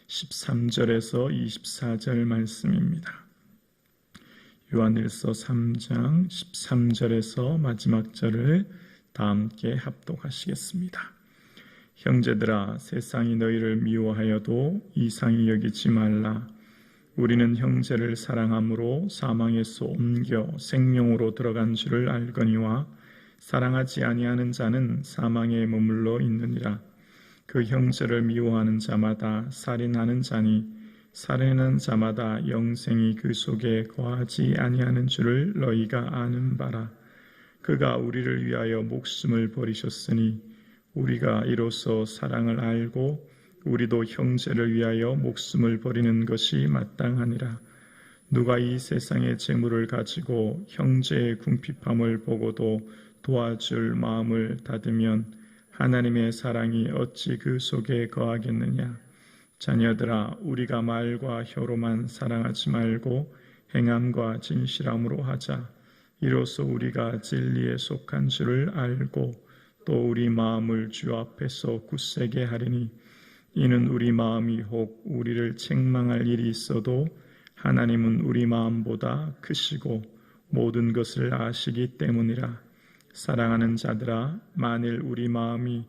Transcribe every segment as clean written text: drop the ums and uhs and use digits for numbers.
13절에서 24절 말씀입니다. 요한일서 3장 13절에서 마지막 절을 다 함께 합독하시겠습니다. 형제들아, 세상이 너희를 미워하여도 이상히 여기지 말라. 우리는 형제를 사랑함으로 사망에서 옮겨 생명으로 들어간 줄을 알거니와 사랑하지 아니하는 자는 사망에 머물러 있느니라. 그 형제를 미워하는 자마다 살인하는 자니 살인하는 자마다 영생이 그 속에 거하지 아니하는 줄을 너희가 아는 바라. 그가 우리를 위하여 목숨을 버리셨으니 우리가 이로써 사랑을 알고 우리도 형제를 위하여 목숨을 버리는 것이 마땅하니라. 누가 이 세상의 재물을 가지고 형제의 궁핍함을 보고도 도와줄 마음을 닫으면 하나님의 사랑이 어찌 그 속에 거하겠느냐. 자녀들아, 우리가 말과 혀로만 사랑하지 말고 행함과 진실함으로 하자. 이로써 우리가 진리에 속한 줄을 알고 또 우리 마음을 주 앞에서 굳세게 하리니 이는 우리 마음이 혹 우리를 책망할 일이 있어도 하나님은 우리 마음보다 크시고 모든 것을 아시기 때문이라. 사랑하는 자들아, 만일 우리 마음이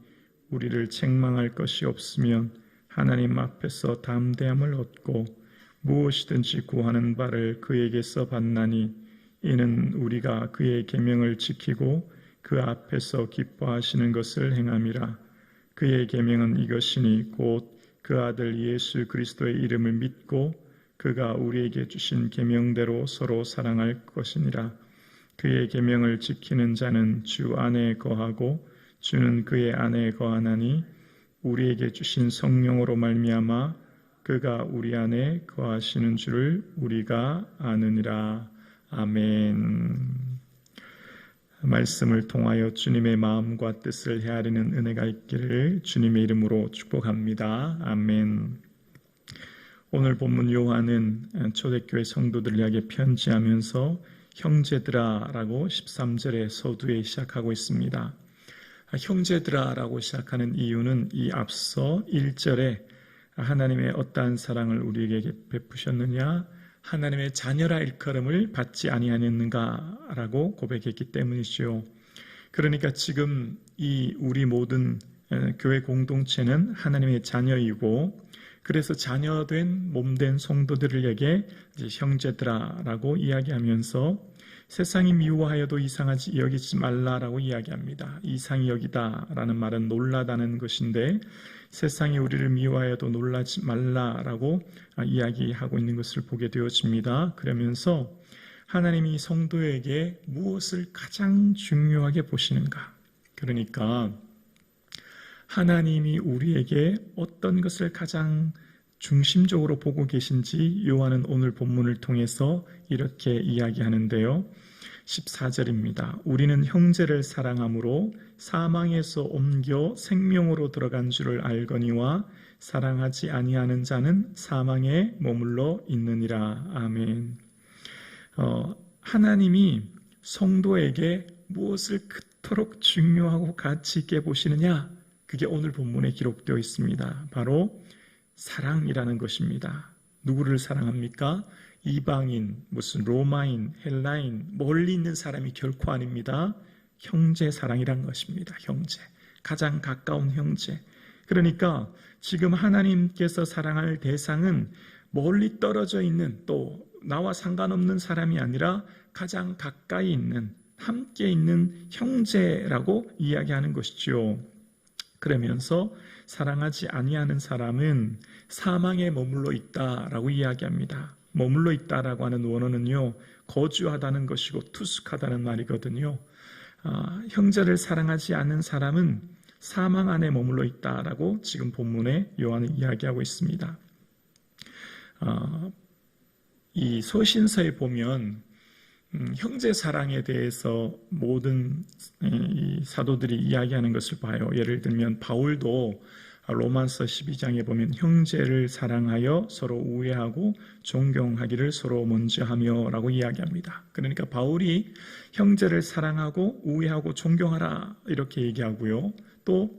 우리를 책망할 것이 없으면 하나님 앞에서 담대함을 얻고 무엇이든지 구하는 바를 그에게서 받나니 이는 우리가 그의 계명을 지키고 그 앞에서 기뻐하시는 것을 행함이라. 그의 계명은 이것이니 곧 그 아들 예수 그리스도의 이름을 믿고 그가 우리에게 주신 계명대로 서로 사랑할 것이니라. 그의 계명을 지키는 자는 주 안에 거하고 주는 그의 안에 거하나니 우리에게 주신 성령으로 말미암아 그가 우리 안에 거하시는 줄을 우리가 아느니라. 아멘. 말씀을 통하여 주님의 마음과 뜻을 헤아리는 은혜가 있기를 주님의 이름으로 축복합니다. 아멘. 오늘 본문 요한은 초대교회 성도들을 향해 편지하면서 형제들아 라고 13절의 서두에 시작하고 있습니다. 형제들아 라고 시작하는 이유는 이 앞서 1절에 하나님의 어떠한 사랑을 우리에게 베푸셨느냐, 하나님의 자녀라 일컬음을 받지 아니하였는가 라고 고백했기 때문이죠. 그러니까 지금 이 우리 모든 교회 공동체는 하나님의 자녀이고 그래서 자녀된 몸된 성도들에게 형제들아 라고 이야기하면서 세상이 미워하여도 이상하지 여기지 말라라고 이야기합니다. 이상히 여기다 라는 말은 놀라다는 것인데 세상이 우리를 미워하여도 놀라지 말라라고 이야기하고 있는 것을 보게 되어집니다. 그러면서 하나님이 성도에게 무엇을 가장 중요하게 보시는가? 그러니까 하나님이 우리에게 어떤 것을 가장 중심적으로 보고 계신지 요한은 오늘 본문을 통해서 이렇게 이야기하는데요. 14절입니다. 우리는 형제를 사랑함으로 사망에서 옮겨 생명으로 들어간 줄을 알거니와 사랑하지 아니하는 자는 사망에 머물러 있느니라. 아멘. 하나님이 성도에게 무엇을 그토록 중요하고 가치 있게 보시느냐? 그게 오늘 본문에 기록되어 있습니다. 바로 사랑이라는 것입니다. 누구를 사랑합니까? 이방인, 무슨 로마인, 헬라인, 멀리 있는 사람이 결코 아닙니다. 형제 사랑이란 것입니다. 형제, 가장 가까운 형제. 그러니까 지금 하나님께서 사랑할 대상은 멀리 떨어져 있는 또 나와 상관없는 사람이 아니라 가장 가까이 있는, 함께 있는 형제라고 이야기하는 것이죠. 그러면서 사랑하지 아니하는 사람은 사망에 머물러 있다라고 이야기합니다. 머물러 있다라고 하는 원어는요, 거주하다는 것이고 투숙하다는 말이거든요. 형제를 사랑하지 않는 사람은 사망 안에 머물러 있다라고 지금 본문에 요한은 이야기하고 있습니다. 이 서신서에 보면 형제 사랑에 대해서 모든 이 사도들이 이야기하는 것을 봐요. 예를 들면 바울도 로마서 12장에 보면 형제를 사랑하여 서로 우애하고 존경하기를 서로 먼저 하며 라고 이야기합니다. 그러니까 바울이 형제를 사랑하고 우애하고 존경하라 이렇게 얘기하고요. 또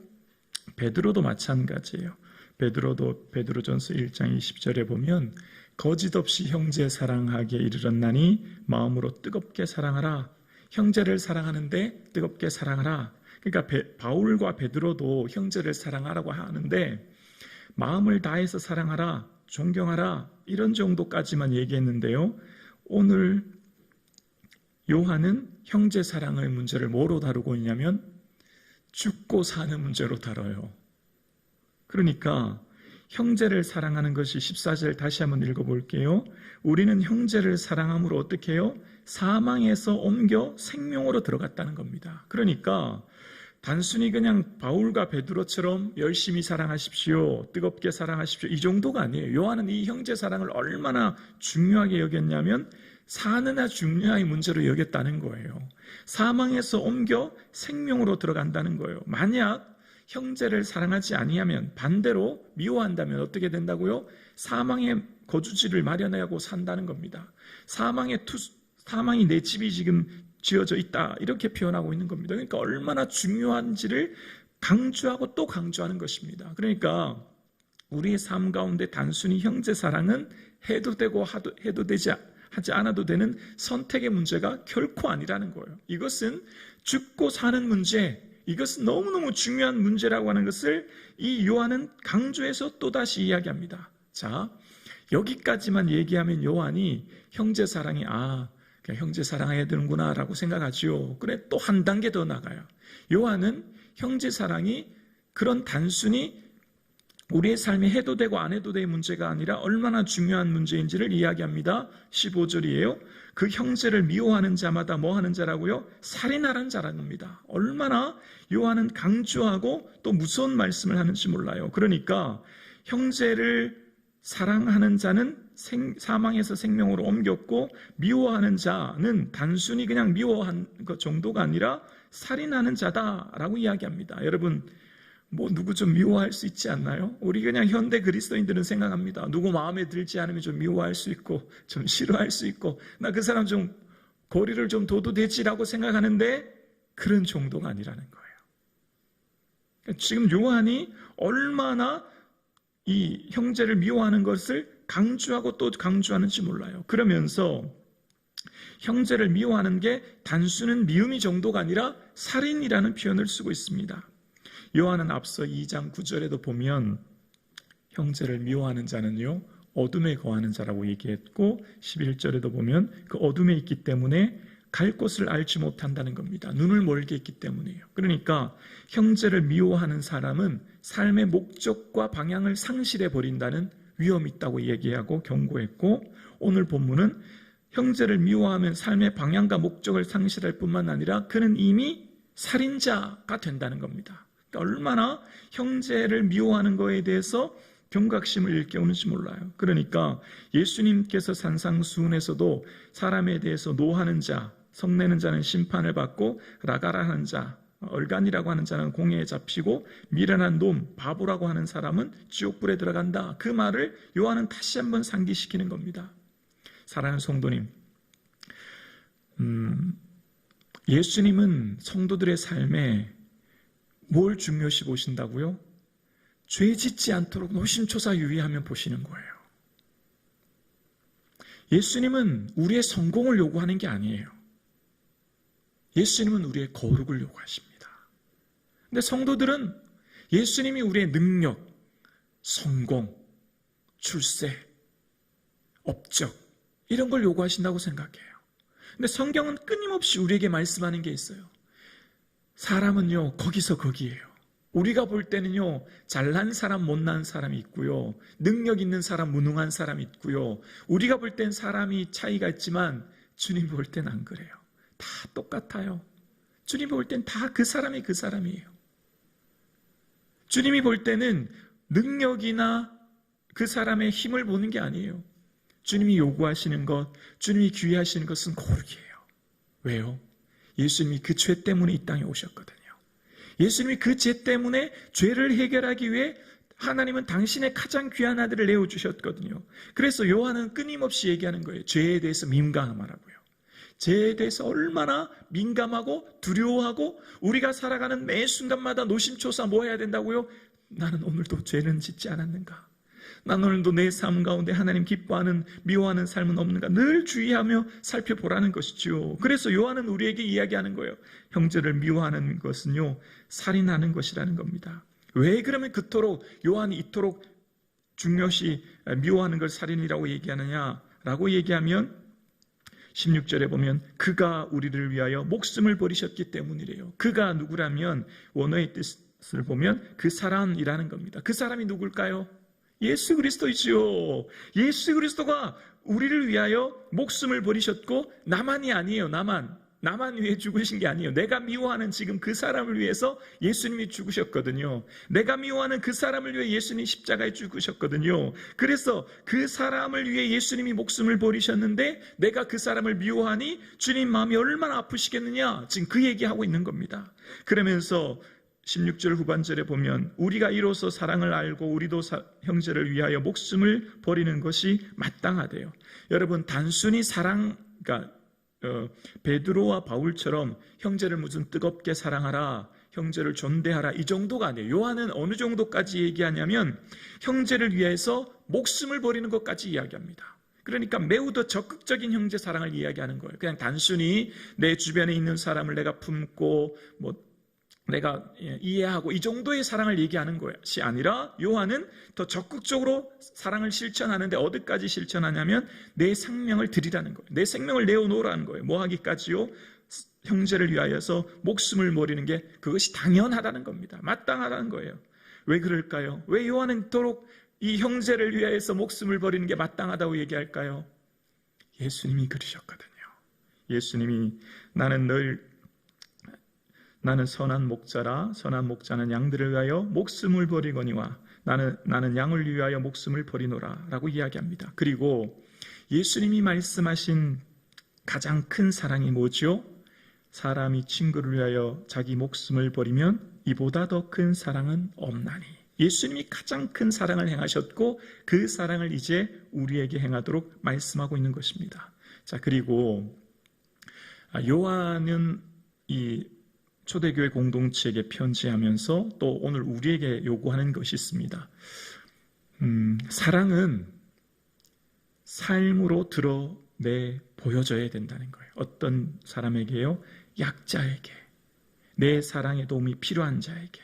베드로도 마찬가지예요. 베드로도 베드로전서 1장 20절에 보면 거짓 없이 형제 사랑하기에 이르렀나니 마음으로 뜨겁게 사랑하라. 형제를 사랑하는데 뜨겁게 사랑하라. 그러니까 바울과 베드로도 형제를 사랑하라고 하는데 마음을 다해서 사랑하라, 존경하라 이런 정도까지만 얘기했는데요. 오늘 요한은 형제 사랑의 문제를 뭐로 다루고 있냐면 죽고 사는 문제로 다뤄요. 그러니까 형제를 사랑하는 것이 14절 다시 한번 읽어볼게요. 우리는 형제를 사랑함으로 어떻게 해요? 사망에서 옮겨 생명으로 들어갔다는 겁니다. 그러니까 단순히 그냥 바울과 베드로처럼 열심히 사랑하십시오, 뜨겁게 사랑하십시오 이 정도가 아니에요. 요한은 이 형제 사랑을 얼마나 중요하게 여겼냐면 사느냐 죽느냐의 문제로 여겼다는 거예요. 사망에서 옮겨 생명으로 들어간다는 거예요. 만약 형제를 사랑하지 아니하면, 반대로 미워한다면 어떻게 된다고요? 사망의 거주지를 마련하고 산다는 겁니다. 사망이 내 집이 지금 지어져 있다 이렇게 표현하고 있는 겁니다. 그러니까 얼마나 중요한지를 강조하고 또 강조하는 것입니다. 그러니까 우리의 삶 가운데 단순히 형제 사랑은 해도 되고 해도 되지 하지 않아도 되는 선택의 문제가 결코 아니라는 거예요. 이것은 죽고 사는 문제, 이것은 너무너무 중요한 문제라고 하는 것을 이 요한은 강조해서 또다시 이야기합니다. 자, 여기까지만 얘기하면 요한이 형제 사랑이 그냥 형제 사랑해야 되는구나 라고 생각하지요. 그래, 또 한 단계 더 나가요. 요한은 형제 사랑이 그런 단순히 우리의 삶에 해도 되고 안 해도 될 문제가 아니라 얼마나 중요한 문제인지를 이야기합니다. 15절이에요. 그 형제를 미워하는 자마다 뭐 하는 자라고요? 살인하는 자라는 겁니다. 얼마나 요한은 강조하고 또 무서운 말씀을 하는지 몰라요. 그러니까 형제를 사랑하는 자는 사망에서 생명으로 옮겼고, 미워하는 자는 단순히 그냥 미워한 것 정도가 아니라 살인하는 자다라고 이야기합니다. 여러분, 누구 좀 미워할 수 있지 않나요? 우리 그냥 현대 그리스도인들은 생각합니다. 누구 마음에 들지 않으면 좀 미워할 수 있고 좀 싫어할 수 있고, 나 그 사람 좀 거리를 좀 둬도 되지라고 생각하는데 그런 정도가 아니라는 거예요. 지금 요한이 얼마나 이 형제를 미워하는 것을 강조하고 또 강조하는지 몰라요. 그러면서 형제를 미워하는 게 단순한 미움이 정도가 아니라 살인이라는 표현을 쓰고 있습니다. 요한은 앞서 2장 9절에도 보면 형제를 미워하는 자는요 어둠에 거하는 자라고 얘기했고, 11절에도 보면 그 어둠에 있기 때문에 갈 곳을 알지 못한다는 겁니다. 눈을 멀게 있기 때문이에요. 그러니까 형제를 미워하는 사람은 삶의 목적과 방향을 상실해 버린다는 위험이 있다고 얘기하고 경고했고, 오늘 본문은 형제를 미워하면 삶의 방향과 목적을 상실할 뿐만 아니라 그는 이미 살인자가 된다는 겁니다. 그러니까 얼마나 형제를 미워하는 것에 대해서 경각심을 일깨우는지 몰라요. 그러니까 예수님께서 산상수훈에서도 사람에 대해서 노하는 자, 성내는 자는 심판을 받고 라가라 하는 자, 얼간이라고 하는 자는 공회에 잡히고 미련한 놈, 바보라고 하는 사람은 지옥불에 들어간다. 그 말을 요한은 다시 한번 상기시키는 겁니다. 사랑하는 성도님, 예수님은 성도들의 삶에 뭘 중요시 보신다고요? 죄 짓지 않도록 노심초사 유의하면 보시는 거예요. 예수님은 우리의 성공을 요구하는 게 아니에요. 예수님은 우리의 거룩을 요구하십니다. 근데 성도들은 예수님이 우리의 능력, 성공, 출세, 업적 이런 걸 요구하신다고 생각해요. 근데 성경은 끊임없이 우리에게 말씀하는 게 있어요. 사람은요 거기서 거기에요. 우리가 볼 때는요 잘난 사람 못난 사람이 있고요, 능력 있는 사람 무능한 사람이 있고요, 우리가 볼 땐 사람이 차이가 있지만 주님 볼 땐 안 그래요. 다 똑같아요. 주님 볼 땐 다 그 사람이 그 사람이에요. 주님이 볼 때는 능력이나 그 사람의 힘을 보는 게 아니에요. 주님이 요구하시는 것, 주님이 귀하시는 것은 거룩이에요. 왜요? 예수님이 그 죄 때문에 이 땅에 오셨거든요. 예수님이 그 죄 때문에 죄를 해결하기 위해 하나님은 당신의 가장 귀한 아들을 내어주셨거든요. 그래서 요한은 끊임없이 얘기하는 거예요. 죄에 대해서 민감하라고요. 죄에 대해서 얼마나 민감하고 두려워하고 우리가 살아가는 매 순간마다 노심초사 뭐 해야 된다고요? 나는 오늘도 죄는 짓지 않았는가? 난 오늘도 내 삶 가운데 하나님 기뻐하는, 미워하는 삶은 없는가? 늘 주의하며 살펴보라는 것이죠. 그래서 요한은 우리에게 이야기하는 거예요. 형제를 미워하는 것은요, 살인하는 것이라는 겁니다. 왜 그러면 그토록 요한이 이토록 중요시 미워하는 걸 살인이라고 얘기하느냐라고 얘기하면 16절에 보면 그가 우리를 위하여 목숨을 버리셨기 때문이래요. 그가 누구라면 원어의 뜻을 보면 그 사람이라는 겁니다. 그 사람이 누굴까요? 예수 그리스도이지요. 예수 그리스도가 우리를 위하여 목숨을 버리셨고, 나만이 아니에요. 나만 위해 죽으신 게 아니에요. 내가 미워하는 지금 그 사람을 위해서 예수님이 죽으셨거든요. 내가 미워하는 그 사람을 위해 예수님이 십자가에 죽으셨거든요. 그래서 그 사람을 위해 예수님이 목숨을 버리셨는데 내가 그 사람을 미워하니 주님 마음이 얼마나 아프시겠느냐, 지금 그 얘기하고 있는 겁니다. 그러면서 16절 후반절에 보면 우리가 이로써 사랑을 알고 우리도 형제를 위하여 목숨을 버리는 것이 마땅하대요. 여러분, 단순히 그러니까 베드로와 바울처럼 형제를 무슨 뜨겁게 사랑하라, 형제를 존대하라, 이 정도가 아니에요. 요한은 어느 정도까지 얘기하냐면 형제를 위해서 목숨을 버리는 것까지 이야기합니다. 그러니까 매우 더 적극적인 형제 사랑을 이야기하는 거예요. 그냥 단순히 내 주변에 있는 사람을 내가 품고 내가 이해하고 이 정도의 사랑을 얘기하는 것이 아니라, 요한은 더 적극적으로 사랑을 실천하는데 어디까지 실천하냐면 내 생명을 드리라는 거예요. 내 생명을 내어놓으라는 거예요. 뭐 하기까지요? 형제를 위하여서 목숨을 버리는 게 그것이 당연하다는 겁니다. 마땅하다는 거예요. 왜 그럴까요? 왜 요한은 그토록 이 형제를 위하여서 목숨을 버리는 게 마땅하다고 얘기할까요? 예수님이 그러셨거든요. 예수님이 나는 선한 목자라, 선한 목자는 양들을 위하여 목숨을 버리거니와 나는 양을 위하여 목숨을 버리노라 라고 이야기합니다. 그리고 예수님이 말씀하신 가장 큰 사랑이 뭐죠? 사람이 친구를 위하여 자기 목숨을 버리면 이보다 더 큰 사랑은 없나니. 예수님이 가장 큰 사랑을 행하셨고 그 사랑을 이제 우리에게 행하도록 말씀하고 있는 것입니다. 자, 그리고 요한은 이 초대교회 공동체에게 편지하면서 또 오늘 우리에게 요구하는 것이 있습니다. 사랑은 삶으로 드러내 보여져야 된다는 거예요. 어떤 사람에게요? 약자에게, 내 사랑의 도움이 필요한 자에게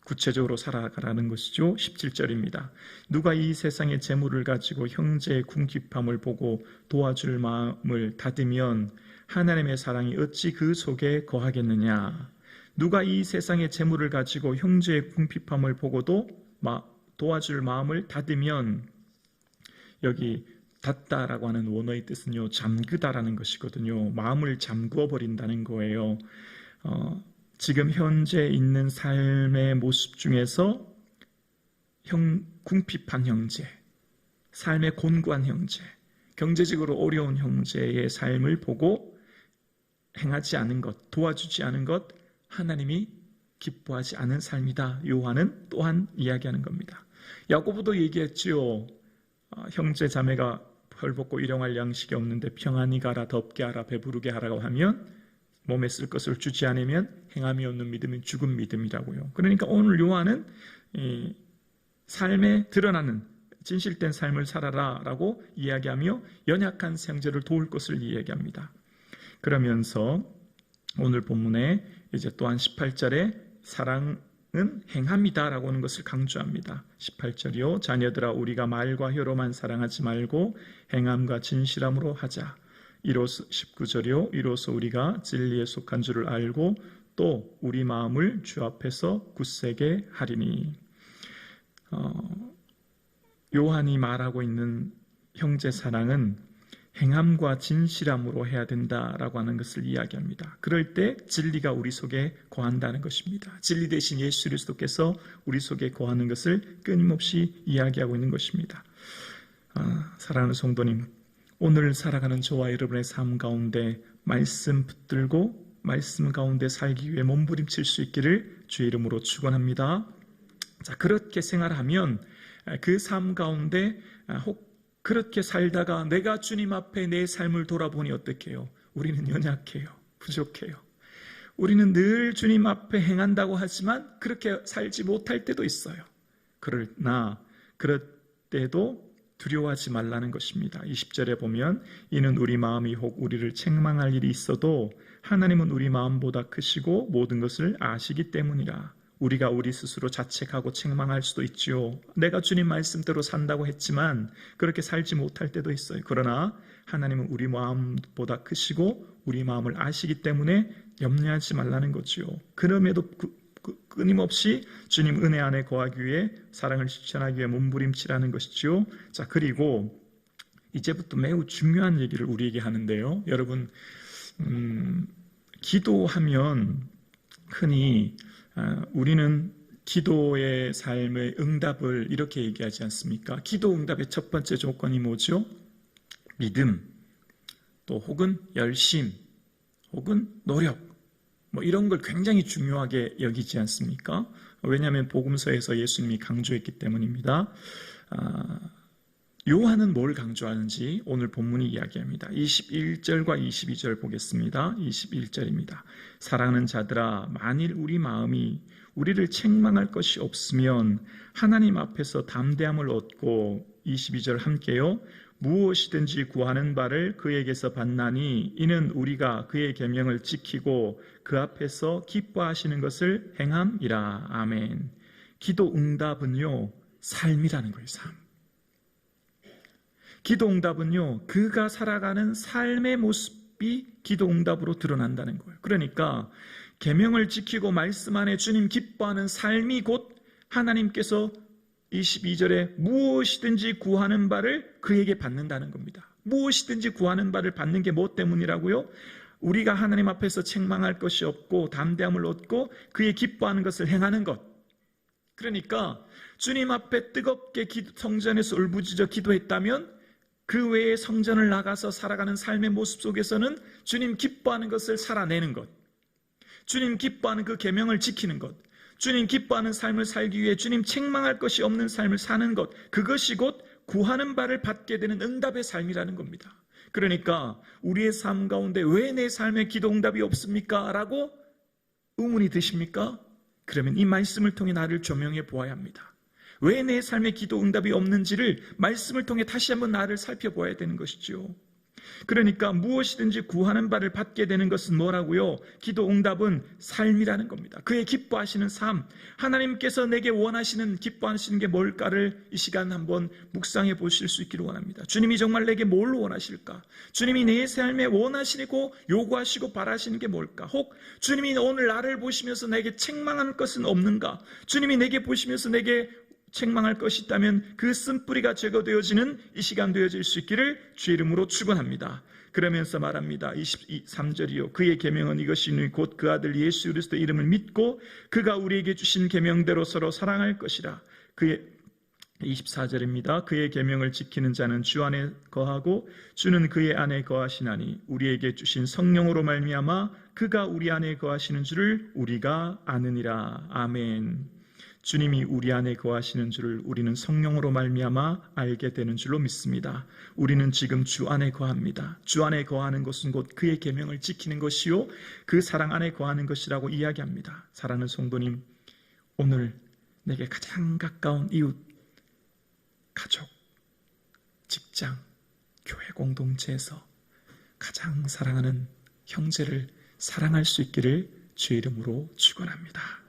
구체적으로 살아가라는 것이죠. 17절입니다. 누가 이 세상의 재물을 가지고 형제의 궁핍함을 보고 도와줄 마음을 닫으면 하나님의 사랑이 어찌 그 속에 거하겠느냐. 누가 이 세상의 재물을 가지고 형제의 궁핍함을 보고도 도와줄 마음을 닫으면, 여기 닫다라고 하는 원어의 뜻은요, 잠그다라는 것이거든요. 마음을 잠그어 버린다는 거예요. 지금 현재 있는 삶의 모습 중에서 궁핍한 형제, 삶의 곤고한 형제, 경제적으로 어려운 형제의 삶을 보고 행하지 않은 것, 도와주지 않은 것, 하나님이 기뻐하지 않은 삶이다. 요한은 또한 이야기하는 겁니다. 야고보도 얘기했지요. 형제 자매가 헐벗고 일용할 양식이 없는데 평안히 가라, 덥게 하라, 배부르게 하라고 하면 몸에 쓸 것을 주지 않으면 행함이 없는 믿음은 죽은 믿음이라고요. 그러니까 오늘 요한은 삶에 드러나는 진실된 삶을 살아라 라고 이야기하며 연약한 형제를 도울 것을 이야기합니다. 그러면서 오늘 본문에 이제 또한 18절에 사랑은 행함이다 라고 하는 것을 강조합니다. 18절이요. 자녀들아, 우리가 말과 혀로만 사랑하지 말고 행함과 진실함으로 하자. 19절이요. 이로써 우리가 진리에 속한 줄을 알고 또 우리 마음을 주 앞에서 굳세게 하리니. 요한이 말하고 있는 형제 사랑은 행함과 진실함으로 해야 된다라고 하는 것을 이야기합니다. 그럴 때 진리가 우리 속에 거한다는 것입니다. 진리 대신 예수 그리스도께서 우리 속에 거하는 것을 끊임없이 이야기하고 있는 것입니다. 사랑하는 성도님, 오늘 살아가는 저와 여러분의 삶 가운데 말씀 붙들고 말씀 가운데 살기 위해 몸부림칠 수 있기를 주의 이름으로 축원합니다. 자, 그렇게 생활하면 그 삶 가운데 혹 그렇게 살다가 내가 주님 앞에 내 삶을 돌아보니 어떡해요? 우리는 연약해요. 부족해요. 우리는 늘 주님 앞에 행한다고 하지만 그렇게 살지 못할 때도 있어요. 그러나 그럴 때도 두려워하지 말라는 것입니다. 20절에 보면 이는 우리 마음이 혹 우리를 책망할 일이 있어도 하나님은 우리 마음보다 크시고 모든 것을 아시기 때문이라. 우리가 우리 스스로 자책하고 책망할 수도 있지요. 내가 주님 말씀대로 산다고 했지만 그렇게 살지 못할 때도 있어요. 그러나 하나님은 우리 마음보다 크시고 우리 마음을 아시기 때문에 염려하지 말라는 거지요. 그럼에도 끊임없이 주님 은혜 안에 거하기 위해 사랑을 실천하기 위해 몸부림치라는 것이지요. 자, 그리고 이제부터 매우 중요한 얘기를 우리에게 하는데요. 여러분, 기도하면 흔히 우리는 기도의 삶의 응답을 이렇게 얘기하지 않습니까? 기도 응답의 첫 번째 조건이 뭐죠? 믿음, 또 혹은 열심, 혹은 노력, 이런 걸 굉장히 중요하게 여기지 않습니까? 왜냐하면 복음서에서 예수님이 강조했기 때문입니다. 요한은 뭘 강조하는지 오늘 본문이 이야기합니다. 21절과 22절 보겠습니다. 21절입니다. 사랑하는 자들아, 만일 우리 마음이 우리를 책망할 것이 없으면 하나님 앞에서 담대함을 얻고, 22절 함께요. 무엇이든지 구하는 바를 그에게서 받나니 이는 우리가 그의 계명을 지키고 그 앞에서 기뻐하시는 것을 행함이라. 아멘. 기도 응답은요, 삶이라는 거예요. 삶. 기도 응답은요, 그가 살아가는 삶의 모습이 기도 응답으로 드러난다는 거예요. 그러니까 계명을 지키고 말씀 안에 주님 기뻐하는 삶이 곧 하나님께서 22절에 무엇이든지 구하는 바를 그에게 받는다는 겁니다. 무엇이든지 구하는 바를 받는 게 뭐 때문이라고요? 우리가 하나님 앞에서 책망할 것이 없고 담대함을 얻고 그의 기뻐하는 것을 행하는 것. 그러니까 주님 앞에 뜨겁게 성전에서 울부짖어 기도했다면 그 외에 성전을 나가서 살아가는 삶의 모습 속에서는 주님 기뻐하는 것을 살아내는 것, 주님 기뻐하는 그 계명을 지키는 것, 주님 기뻐하는 삶을 살기 위해 주님 책망할 것이 없는 삶을 사는 것, 그것이 곧 구하는 바를 받게 되는 응답의 삶이라는 겁니다. 그러니까 우리의 삶 가운데 왜 내 삶에 기도 응답이 없습니까? 라고 의문이 드십니까? 그러면 이 말씀을 통해 나를 조명해 보아야 합니다. 왜 내 삶에 기도 응답이 없는지를 말씀을 통해 다시 한번 나를 살펴보아야 되는 것이죠. 그러니까 무엇이든지 구하는 바를 받게 되는 것은 뭐라고요? 기도 응답은 삶이라는 겁니다. 그의 기뻐하시는 삶, 하나님께서 내게 원하시는, 기뻐하시는 게 뭘까를 이 시간 한번 묵상해 보실 수 있기를 원합니다. 주님이 정말 내게 뭘 원하실까? 주님이 내 삶에 원하시고 요구하시고 바라시는 게 뭘까? 혹 주님이 오늘 나를 보시면서 내게 책망한 것은 없는가? 주님이 내게 보시면서 내게 책망할 것이 있다면 그 쓴뿌리가 제거되어지는 이 시간 되어질 수 있기를 주의 이름으로 축원합니다. 그러면서 말합니다. 23절이요. 그의 계명은 이것이니 곧 그 아들 예수 그리스도 이름을 믿고 그가 우리에게 주신 계명대로 서로 사랑할 것이라. 그의 24절입니다. 그의 계명을 지키는 자는 주 안에 거하고 주는 그의 안에 거하시나니 우리에게 주신 성령으로 말미암아 그가 우리 안에 거하시는 줄을 우리가 아느니라. 아멘. 주님이 우리 안에 거하시는 줄을 우리는 성령으로 말미암아 알게 되는 줄로 믿습니다. 우리는 지금 주 안에 거합니다. 주 안에 거하는 것은 곧 그의 계명을 지키는 것이요 그 사랑 안에 거하는 것이라고 이야기합니다. 사랑하는 성도님, 오늘 내게 가장 가까운 이웃, 가족, 직장, 교회 공동체에서 가장 사랑하는 형제를 사랑할 수 있기를 주의 이름으로 축원합니다.